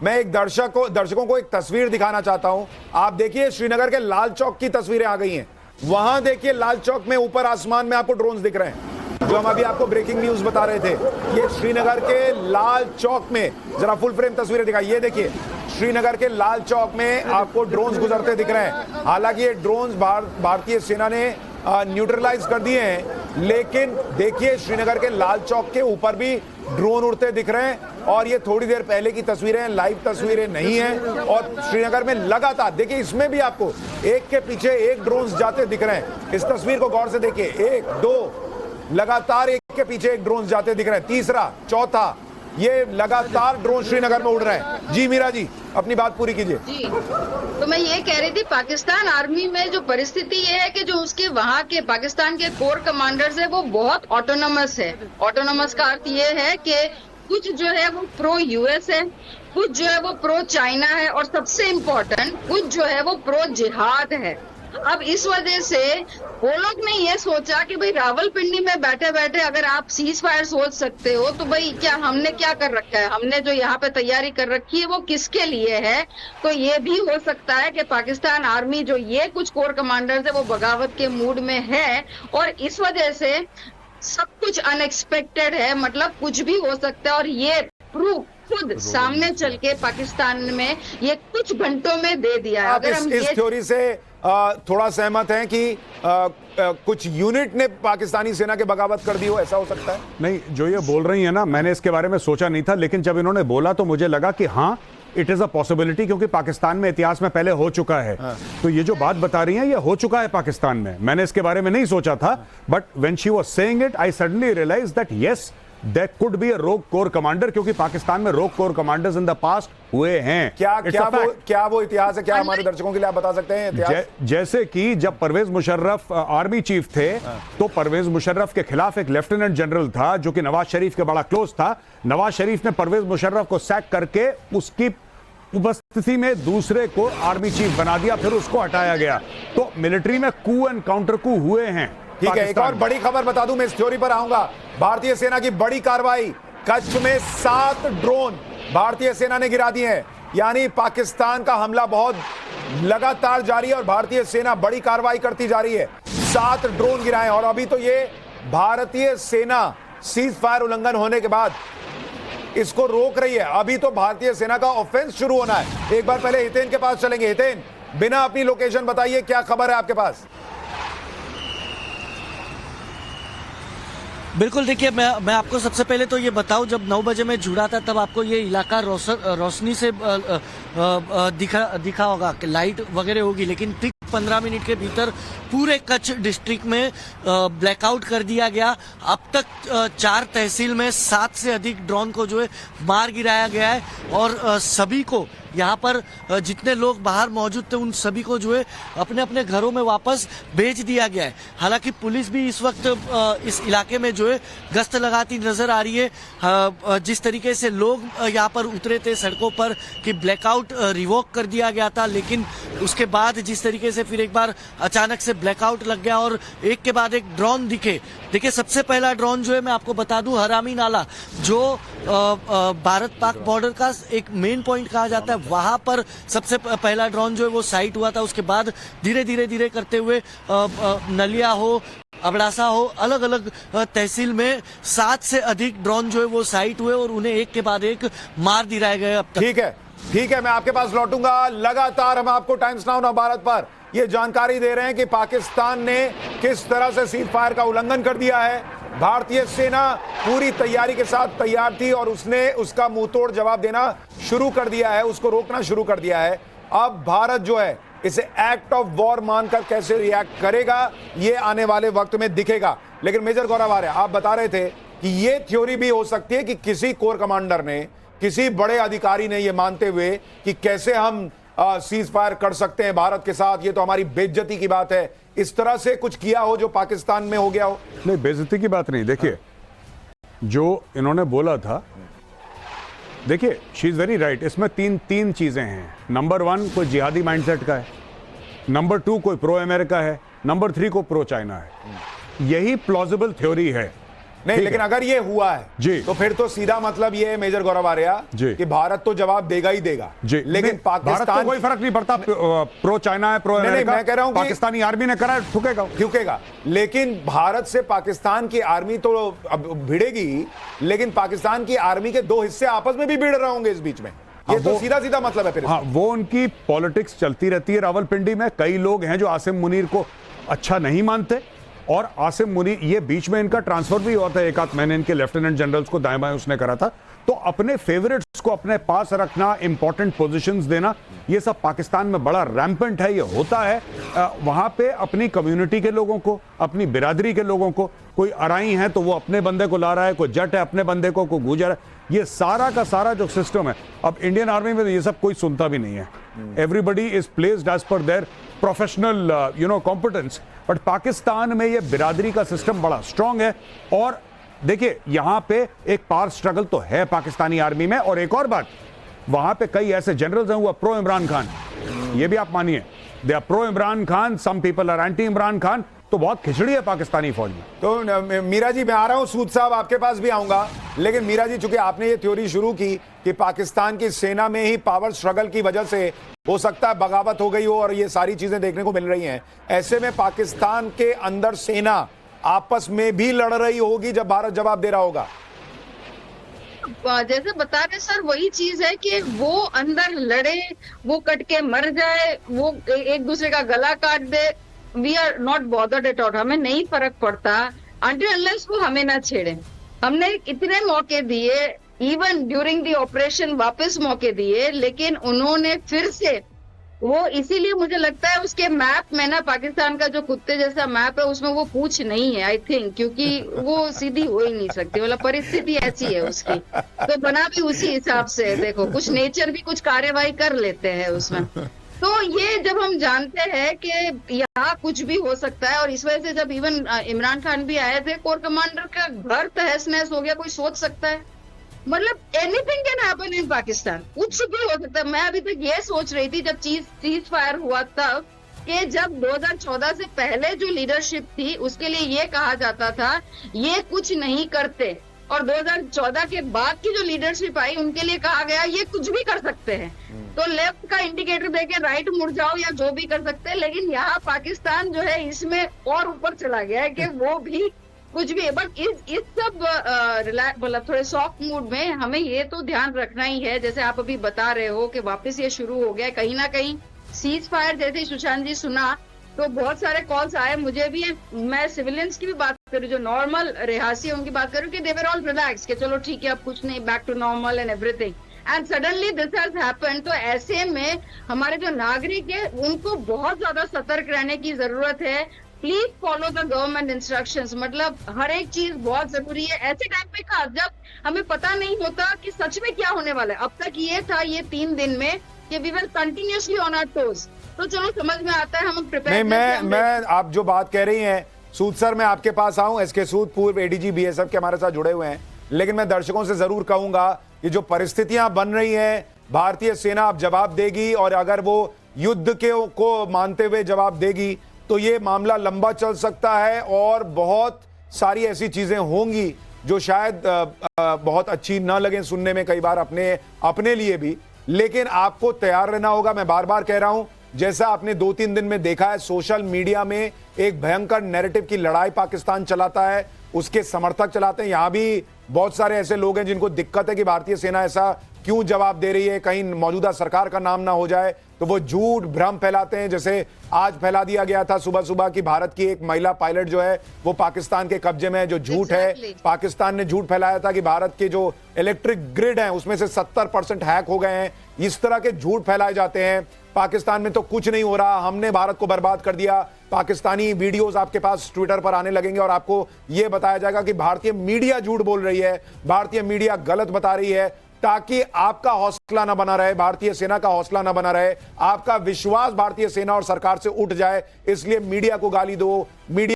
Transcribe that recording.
मैं एक दर्शकों को एक तस्वीर दिखाना चाहता हूं। आप देखिए श्रीनगर के लाल चौक की तस्वीरें आ गई हैं। वहां देखिए लाल चौक में ऊपर आसमान में आपको ड्रोन्स दिख रहे हैं, जो हम अभी आपको ब्रेकिंग न्यूज बता रहे थे। ये श्रीनगर के लाल चौक में, जरा फुल फ्रेम तस्वीरें दिखाई। ये देखिए श्रीनगर के लाल चौक में आपको ड्रोन्स गुजरते दिख रहे हैं। हालांकि ये ड्रोन्स भारतीय सेना ने न्यूट्रलाइज कर दिए हैं, लेकिन देखिए श्रीनगर के लाल चौक के ऊपर भी ड्रोन उड़ते दिख रहे हैं। और ये थोड़ी देर पहले की तस्वीरें, लाइव तस्वीरें नहीं हैं। और श्रीनगर में लगातार देखिए, इसमें भी आपको एक के पीछे एक ड्रोन्स जाते दिख रहे हैं। इस तस्वीर को गौर से देखिए, 1 2 लगातार एक के पीछे एक ड्रोन जाते दिख रहे हैं। तीसरा, चौथा, ये लगातार ड्रोन श्रीनगर में उड़ रहे हैं। जी मीरा जी, अपनी बात पूरी कीजिए। जी, तो मैं ये कह रही थी, पाकिस्तान आर्मी में जो परिस्थिति ये है कि जो उसके वहाँ के पाकिस्तान के कोर कमांडर्स है वो बहुत ऑटोनोमस है। ऑटोनोमस का अर्थ ये है कि कुछ जो है वो प्रो यूएस है, कुछ जो है वो प्रो चाइना है, और सबसे इम्पोर्टेंट कुछ जो है वो प्रो जिहाद है। अब इस वजह से वो लोग ने ये सोचा कि भाई रावलपिंडी में बैठे बैठे अगर आप सीज फायर सोच सकते हो, तो भाई क्या हमने क्या कर रखा है, हमने जो यहाँ पे तैयारी कर रखी है वो किसके लिए है। तो ये भी हो सकता है कि पाकिस्तान आर्मी जो ये कुछ कोर कमांडर्स है वो बगावत के मूड में है, और इस वजह से सब कुछ अनएक्सपेक्टेड है, मतलब कुछ भी हो सकता है। और ये प्रूफ खुद सामने चल के पाकिस्तान में ये कुछ घंटों में दे दिया है। अगर हम इस थ्योरी से थोड़ा सहमत हैं कि कुछ यूनिट ने पाकिस्तानी सेना के बगावत कर दी हो, ऐसा हो सकता है? नहीं, जो ये बोल रही है ना, मैंने इसके बारे में सोचा नहीं था, लेकिन जब इन्होंने बोला तो मुझे लगा कि हाँ, इट इज अ पॉसिबिलिटी, क्योंकि पाकिस्तान में इतिहास में पहले हो चुका है। तो ये जो बात बता रही हैं ये हो चुका है पाकिस्तान में। मैंने इसके बारे में नहीं सोचा था, but when she was saying it I suddenly realise that yes, there could be a rogue corps commander, क्योंकि पाकिस्तान में rogue corps commanders in the past हुए हैं। क्या वो इतिहास है? क्या हमारे दर्शकों के लिए आप बता सकते हैं इतिहास? जैसे कि जब परवेज मुशर्रफ आर्मी चीफ थे, तो परवेज मुशर्रफ के खिलाफ एक लेफ्टिनेंट जनरल था जो कि नवाज शरीफ के बड़ा क्लोज था। नवाज शरीफ ने परवेज मुशर्रफ को सैक करके उसकी उपस्थिति में दूसरे को आर्मी चीफ बना दिया, फिर उसको हटाया गया। तो मिलिट्री में कू एंड काउंटर कू हुए हैं। ठीक है, एक और बड़ी खबर बता दूं, मैं इस थ्योरी पर आऊंगा। भारतीय सेना की बड़ी कार्रवाई, कच्छ में 7 ड्रोन भारतीय सेना ने गिरा दिए हैं। यानी पाकिस्तान का हमला बहुत लगातार जारी है और भारतीय सेना बड़ी कार्रवाई करती जा रही है। 7 ड्रोन गिराए, और अभी तो ये भारतीय सेना सीज फायर उल्लंघन होने के बाद इसको रोक रही है। अभी तो भारतीय सेना का ऑफेंस शुरू होना है। एक बार पहले हितेन के पास चलेंगे। हितेन, बिना अपनी लोकेशन बताइए, क्या खबर है आपके पास? बिल्कुल, देखिए मैं आपको सबसे पहले तो ये बताऊं, जब 9 बजे मैं जुड़ा था तब आपको ये इलाका रोशनी से दिखा होगा कि लाइट वगैरह होगी, लेकिन ठीक 15 मिनट के भीतर पूरे कच्छ डिस्ट्रिक्ट में ब्लैकआउट कर दिया गया। अब तक 4 तहसील में 7 से अधिक ड्रोन को जो है मार गिराया गया है, और सभी को यहाँ पर जितने लोग बाहर मौजूद थे उन सभी को जो है अपने अपने घरों में वापस भेज दिया गया है। हालांकि पुलिस भी इस वक्त इस इलाके में जो है गश्त लगाती नजर आ रही है। जिस तरीके से लोग यहाँ पर उतरे थे सड़कों पर कि ब्लैकआउट रिवोक कर दिया गया था, लेकिन उसके बाद जिस तरीके से फिर एक बार अचानक से ब्लैकआउट लग गया और एक के बाद एक ड्रोन दिखे। देखिए, सबसे पहला ड्रोन जो है मैं आपको बता दूं, हरामी नाला जो भारत पाक बॉर्डर का एक मेन पॉइंट कहा जाता है, वहां पर सबसे पहला ड्रोन जो है वो साइट हुआ था। उसके बाद धीरे धीरे करते हुए नलिया हो, अबड़ासा हो, अलग अलग तहसील में 7 से अधिक ड्रोन जो है वो साइट हुए और उन्हें एक के बाद एक मार दिलाए गए। अब तक ठीक है, मैं आपके पास लौटूंगा। लगातार हम आपको टाइम्स नाउ नव भारत पर ये जानकारी दे रहे हैं कि पाकिस्तान ने किस तरह से सीज फायर का उल्लंघन कर दिया है। भारतीय सेना पूरी तैयारी के साथ तैयार थी और उसने उसका मुंहतोड़ जवाब देना शुरू कर दिया है, उसको रोकना शुरू कर दिया है। अब भारत जो है इसे एक्ट ऑफ वॉर मानकर कैसे रिएक्ट करेगा, ये आने वाले वक्त में दिखेगा। लेकिन मेजर गौरव आर्य, आप बता रहे थे कि ये थ्योरी भी हो सकती है कि किसी कोर कमांडर ने, किसी बड़े अधिकारी ने ये मानते हुए कि कैसे हम सीज फायर कर सकते हैं भारत के साथ, ये तो हमारी बेइज्जती की बात है, इस तरह से कुछ किया हो जो पाकिस्तान में हो गया हो। नहीं, बेइज्जती की बात नहीं। देखिए, जो इन्होंने बोला था, देखिए शी इज वेरी राइट। इसमें तीन चीजें हैं। नंबर 1 कोई जिहादी माइंडसेट का है, नंबर 2 कोई प्रो अमेरिका है, नंबर 3 को प्रो चाइना है। यही प्लॉजिबल थ्योरी है। नहीं, ठीक लेकिन है। अगर ये हुआ है जी। तो फिर तो सीधा मतलब ये है मेजर गौरव आर्या जी। कि भारत तो जवाब देगा ही देगा। जी, लेकिन नहीं, भारत पाकिस्तान को कोई फर्क नहीं पड़ता, प्रो चाइना है, प्रो नहीं, अमेरिका। मैं कह रहा हूं कि पाकिस्तानी आर्मी ने करा, ठुकेगा। क्योंकेगा, लेकिन भारत से पाकिस्तान की आर्मी तो अब भिड़ेगी, लेकिन पाकिस्तान की आर्मी के दो हिस्से आपस में भी भिड़ रहे होंगे इस बीच में। ये तो सीधा सीधा मतलब है फिर। हाँ, वो उनकी पॉलिटिक्स चलती रहती है रावलपिंडी में। कई लोग हैं जो आसिम मुनीर को अच्छा नहीं मानते, और आसिम मुनीर, ये बीच में इनका ट्रांसफर भी हुआ था, एक आध महीने इनके लेफ्टिनेंट जनरल्स को दाएं बाएं उसने करा था। तो अपने फेवरेट्स को अपने पास रखना, इंपॉर्टेंट पोजीशंस देना, ये सब पाकिस्तान में बड़ा रैम्पेंट है, ये होता है। वहां पे अपनी कम्युनिटी के लोगों को, अपनी बिरादरी के लोगों को, कोई अराई है तो वो अपने बंदे को ला रहा है, कोई जट है अपने बंदे को, कोई गुजर है, ये सारा का सारा जो सिस्टम है। अब इंडियन आर्मी में तो ये सब कोई सुनता भी नहीं है। Everybody is placed as per their professional competence. बट पाकिस्तान में ये बिरादरी का सिस्टम बड़ा स्ट्रांग है। और देखिए, यहां पे एक पावर स्ट्रगल तो है पाकिस्तानी आर्मी में। और एक और बात, वहां पे कई ऐसे जनरल्स हैं वो प्रो इमरान खान, ये भी आप मानिए, they are pro Imran Khan, some people are anti Imran Khan. तो बहुत खिचड़ी है पाकिस्तानी फौज में। तो मीरा जी, मैं आ रहा हूं, सूद साहब आपके पास भी आऊंगा, लेकिन मीरा जी, चूंकि आपने ये थ्योरी शुरू की कि पाकिस्तान की सेना में ही पावर स्ट्रगल की वजह से हो सकता है बगावत हो गई हो और ये सारी चीजें देखने को मिल रही हैं, ऐसे में पाकिस्तान के अंदर सेना आपस में भी लड़ रही होगी जब भारत जवाब दे रहा होगा। जैसे बता रहे सर, वही चीज है कि वो अंदर लड़े, वो कट के मर जाए, वो एक दूसरे का गला काट दे, we are not bothered at all, हमें नहीं फर्क पड़ता अनटिल अनलेस वो हमें ना छेड़े। हमने इतने मौके दिए, इवन ड्यूरिंग द ऑपरेशन वापस मौके दिए, लेकिन उन्होंने फिर से वो, इसीलिए मुझे लगता है उसके मैप में ना, पाकिस्तान का जो कुत्ते जैसा मैप है उसमें वो पूछ नहीं है, आई थिंक, क्योंकि वो सीधी हो ही नहीं सकती, मतलब परिस्थिति ऐसी है उसकी, तो बना भी उसी हिसाब से। देखो, कुछ नेचर भी कुछ कार्यवाही कर लेते हैं उसमें। तो ये जब हम जानते हैं कि यहाँ कुछ भी हो सकता है, और इस वजह से जब इवन इमरान खान भी आए थे, कोर कमांडर का घर तहस नहस हो गया, कोई सोच सकता है? मतलब anything can happen in Pakistan, कुछ भी हो सकता है। मैं अभी तक ये सोच रही थी जब सीज फायर हुआ तब, कि जब 2014 से पहले जो लीडरशिप थी उसके लिए ये कहा जाता था ये कुछ नहीं करते, और 2014 के बाद की जो लीडरशिप आई उनके लिए कहा गया ये कुछ भी कर सकते हैं। तो लेफ्ट का इंडिकेटर देके राइट मुड़ जाओ या जो भी कर सकते हैं, लेकिन यहाँ पाकिस्तान जो है इसमें और ऊपर चला गया है कि वो भी कुछ भी है। बट इस सब मतलब थोड़े सॉफ्ट मूड में हमें ये तो ध्यान रखना ही है, जैसे आप अभी बता रहे हो कि वापस ये शुरू हो गया है, कहीं ना कहीं सीज फायर जैसे सुशांत जी सुना तो बहुत सारे कॉल्स आए मुझे भी। मैं सिविलियंस की भी बात करूं, जो नॉर्मल रिहासी है उनकी बात करूं, कि दे वर ऑल रिलैक्स, कि चलो ठीक है अब कुछ नहीं, back to normal and everything, and suddenly this has happened. तो ऐसे में हमारे जो नागरिक है उनको बहुत ज्यादा सतर्क रहने की जरूरत है। Please follow the government instructions, मतलब हर एक चीज बहुत जरूरी है ऐसे टाइम पे, खास जब हमें पता नहीं होता कि सच में क्या होने वाला है। अब तक ये था ये 3 दिन में कि we will continuously on our toes, तो चलो समझ में आता है, हम प्रिपेयर। नहीं, मैं आप जो बात कह रही हैं सूद सर, मैं आपके पास आऊं, एसके सूद पूर्व एडीजी बीएसएफ के हमारे साथ जुड़े हुए हैं, लेकिन मैं दर्शकों से जरूर कहूंगा कि जो परिस्थितियां बन रही हैं, भारतीय सेना अब जवाब देगी, और अगर वो युद्ध के को मानते हुए जवाब देगी तो ये मामला लंबा चल सकता है, और बहुत सारी ऐसी चीजें होंगी जो शायद बहुत अच्छी ना लगे सुनने में कई बार अपने लिए भी, लेकिन आपको तैयार रहना होगा। मैं बार बार कह रहा हूं, जैसा आपने 2-3 दिन में देखा है, सोशल मीडिया में एक भयंकर नैरेटिव की लड़ाई पाकिस्तान चलाता है, उसके समर्थक चलाते हैं। यहां भी बहुत सारे ऐसे लोग हैं जिनको दिक्कत है कि भारतीय सेना ऐसा क्यों जवाब दे रही है, कहीं मौजूदा सरकार का नाम ना हो जाए, तो वो झूठ भ्रम फैलाते हैं। जैसे आज फैला दिया गया था सुबह सुबह कि भारत की एक महिला पायलट जो है वो पाकिस्तान के कब्जे में है, जो झूठ है। पाकिस्तान ने झूठ फैलाया था कि भारत के जो इलेक्ट्रिक ग्रिड है उसमें से 70% हैक हो गए हैं। इस तरह के झूठ फैलाए जाते हैं। पाकिस्तान में तो कुछ नहीं हो रहा, हमने भारत को बर्बाद कर दिया। पाकिस्तानी वीडियोस आपके पास ट्विटर पर आने लगेंगे और आपको यह बताया जाएगा कि भारतीय मीडिया झूठ बोल रही है, भारतीय मीडिया गलत बता रही है, ताकि आपका हौसला ना बना रहे, भारतीय सेना का हौसला ना बना रहे, आपका विश्वास भारतीय सेना और सरकार से उठ जाए। इसलिए मीडिया को गाली दो, मीडिया